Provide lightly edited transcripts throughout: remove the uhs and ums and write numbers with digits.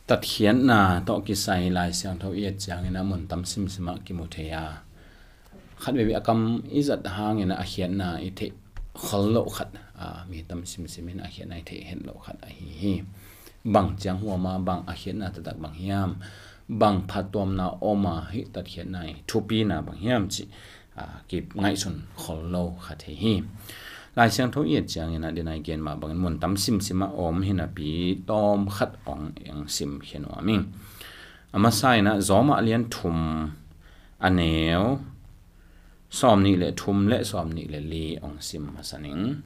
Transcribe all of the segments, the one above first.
Tatkhiatna to ki sai lai siang tho ye chang ina mun tam sim sima ki mu theya khat be akam izat hang ina a khiatna I the khallo khat mi tam sim simin a khiatna I the hen lo khat a hi bang chang huwa ma bang a khiatna ta dak banghiam bang phatom na oma hi tatkhiatna thupi na banghiam chi ki ngai sun khallo khat hi lai siang tho ye chang ina dinai gen ma bang mun tam sim sima om hina pi tom khat ong eng sim khenwa ming ama sai na zoma lian thum aneo som ni le thum le som ni le li ong sim masaning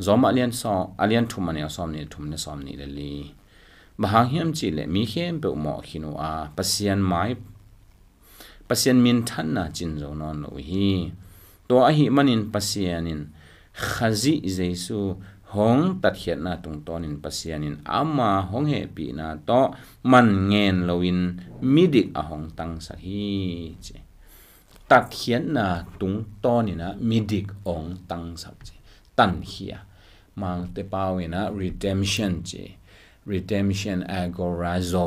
zoma lian so alian thum aneo som ni thum ne som ni le li banghiam chi le mi khem pe mo khinu a pasian mai pasian min than na chin zo non lo hi to a hi manin pasianin khazi jesu hong tatkhiatna tung tonin pasianin ama hong he pi na to man ngen loin midik a hong tang sa hi che tatkhiatna tung tonina midik ong tang sa che tan hia mang te pawina redemption che redemption agorazo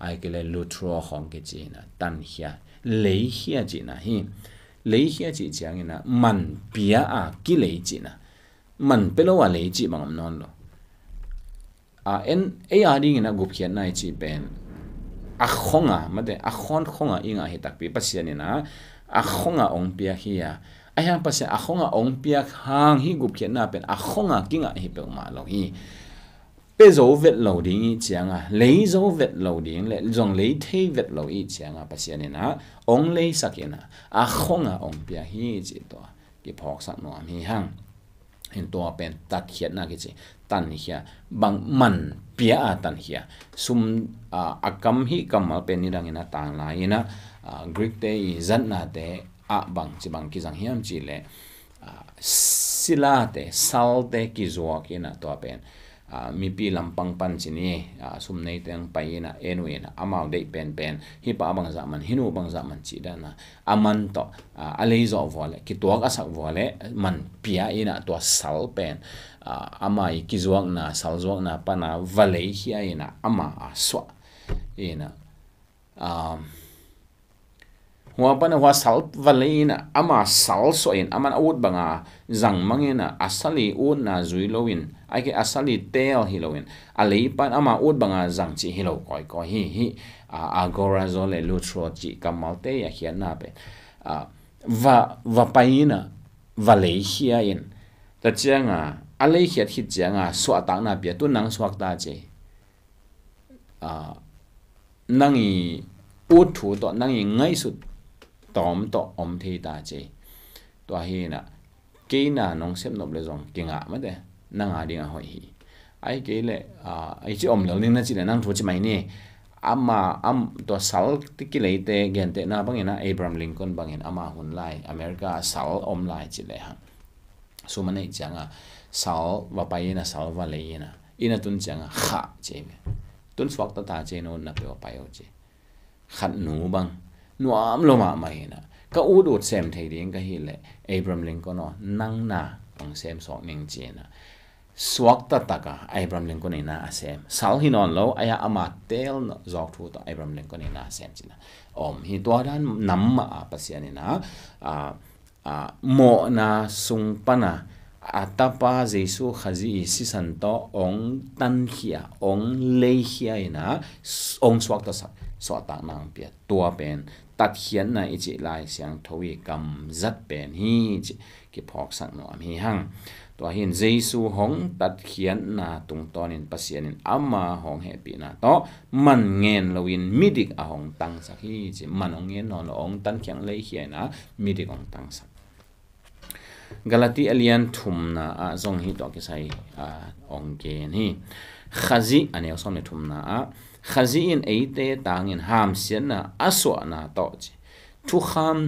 ai kele lutro hong ke che na tan hia lei hia che na hi lei hia chi chang ina man pia a ki lei chi na man pelo wa lei chi bangam non lo en a ding ina gup khian nai chi pen a khonga mate a khonga inga hi tak pi pasian ina a khonga ong pia hia a yang pasia a khonga ong pia hang hi gup khian na pen a khonga kinga hi pe ma lo hi pe zo vet lo ding I chiang a lei zo vet lo ding le zong lei thei vet lo I chiang a pasian ina ong lei sakena a khonga ong pia hi chi to ki phok sak no mi hang hin to pen tatkhiatna ki chi tan hia bang man pia a tan hia sum akam hi kamal pen ni rang ina tang la ina greek te zan na te a bang chi bang ki jang hiam chi le sila te sal te ki zo ki na to pen mi pi lampang pan chini sum nei teng paina enuina amau dei pen hi pa bang za man hinu bang za man chi dana aman to alei zo vole ki tuak asak vole man pia ina to sal pen amai ki zuak na sal zuak na pana valei hia ina ama aswa ina huwa pana huwa sal valei ina ama sal so in aman awut banga zang mangena asali un na zui loin ake asali tel hilowin alei pan ama ut banga zang chi hilo koi hi agora zole lutro chi kamalte ya hian na pe va paina valei hia in ta chianga alei hiat hit chianga swa ta na pia tu nang swak ta che nangi ut thu to nangi ngai su tom to om the ta che to hi na ke na nong sep nop le zong kinga ma de nanga ding a hoi hi ai ke le ai chi om lo ning na chi le nang thu chi mai ni ama to sal ti ki le te gen te na bangena Abraham Lincoln bangin ama hun lai America sal om lai chi le ha so mane changa sal wa pai na sal wa le na ina tun changa kha che me tun swak ta che no na pe wa pai o che khat nu bang nuam lo ma mai na ka u dut sem thei ding ka hi le Abraham Lincoln no nang na ong sem sok ning che na swak ta taka Abraham Lincoln ina asem sal hinon lo aya ama tel no zok thu to Abraham Lincoln ina asem china om hi to dan namma pasian ina mo na sung pana atapa jesu khazi sisan to ong tan hia ong lei hia ina ong swak ta so ta nang pia tua pen tatkhiatna ichi lai siang thowi kam zat pen hi ki phok sak no am hi hang to hin jesu hong tatkhiatna tung tonin pasianin ama hong he pi na to man ngen loin midik a hong tang sa hi chi man ong ngen no ong tan khyang lei hi na midik ong tang sa galati alian thum na zong hi to ki sai ong gen hi khazi ane som ne thum na khazi in eite tang in ham sian na aswa na to chi thu kham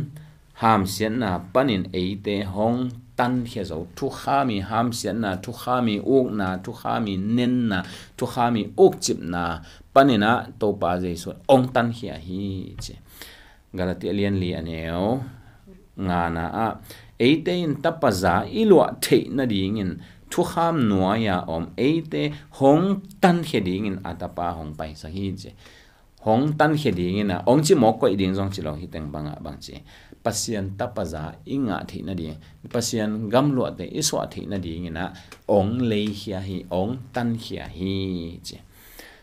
ham sian na panin eite hong tan hia zo thu khami ham sian na thu khami uk na thu khami nen na thu khami uk chip na panina to pa je so ong tan hia hi che galati alien li aneo nga na eite in tapaza ilwa the na ding in thu kham nuaya ate hong tan kheding in atapa hong pai sa hi che hong tan kheding in ong chi mo ko iding jong chi lo hi teng banga bang che pasien tapaza inga thi na di pasien gamlo te iswa thi na di ina ong lei hia hi ong tan hia hi che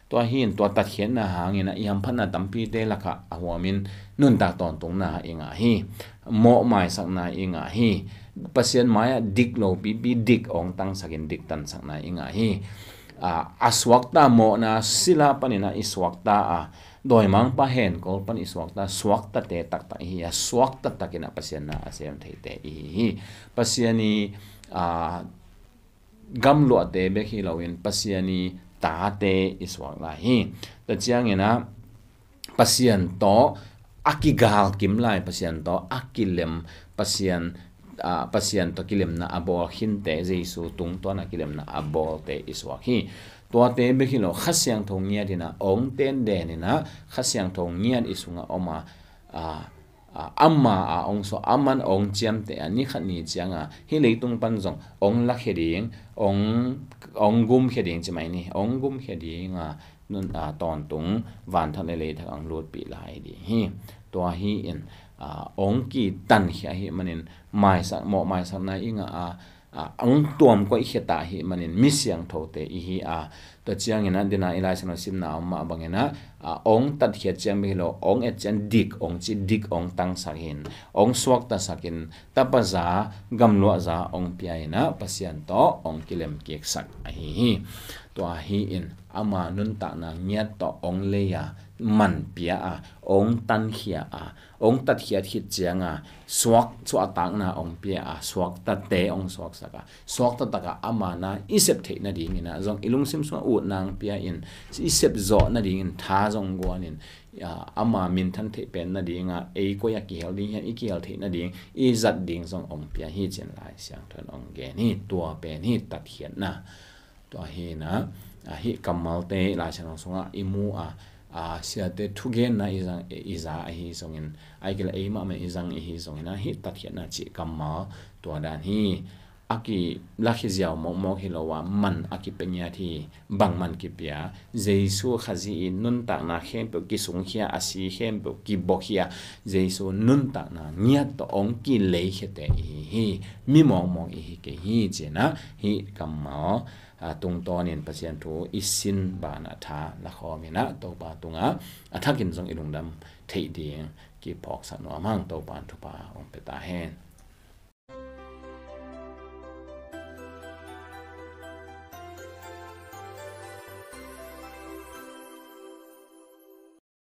to hin to Tatkhiatna hangina yam phana tampi te lakha awamin nun ta ton tung na inga hi mo mai sak na inga hi pasien maya dik lo pi dik ong tang sakin dik tan sak na inga hi aswakta mo na sila panina iswakta doi mang pa hen kol pan iswakta swakta te tak ta hi swakta takina pasien na asem thei te hi pasiani gamlo te be hi lawin pasiani ta te iswak la hi ta chiang ina pasien to akigal kim lai pasien to akilem pasien pasien to kilem na abol hinte jesu tung to na kilem na abol te iswak hi to te be hi lo khasyang thong nia dina ong ten de ni na khasyang thong nia isunga oma amma ong so aman ong chiam te ani khani chianga hi leitung pan jong ong la kheding ong gum kheding chimai ni ong gum kheding nun ton tung van than le thak ang lot pi lai di hi to hi in ong ki tan hi manin mai sa mo mai sa na inga ong tuam ko iheta hi manin misyang thote hi to chiang ina dina ilai sana sim na ma bangena ong Tatkhiat chiang bi lo ong et chen dik ong chi dik ong tang sakin ong swak ta sakin tapaza gamlo za ong piaina pasian to ong kilem kek sak hi to hi in ama nun ta na nyat to ong leya man pia ong tan khia ong Tatkhiat hit chianga swak chu atang na ong pia swak ta te ong swak saka swak ta taka ama na isep the na ding ina jong ilung sim so u nang pia in isep zo na ding in tha jong gwan in ama min than the pen na dinga e ko ya ki hel ding i ki hel the na ding i zat ding jong ong pia hi chen lai siang thon ong ge ni tua pen hi Tatkhiatna to hi na hi kamal te la chang songa imu siate thugen na iza hi songin aikil eima me izang hi songina hi Tatkhiatna chi kamal to dan hi aki lakhi ziaw mo hilowa man aki penya thi bangman ki pia jesu khazi nun ta na khem pe ki sung khia asi khem pe ki bokhia jesu nun ta na nya to ong ki lei khete hi mi mong hi ke hi chena hi kamma tung tonin pasien thu isin bana tha la khomina to pa tunga athakin jong ilungdam thei ding ki phok sa no mang to pan thu pa ong pe ta hen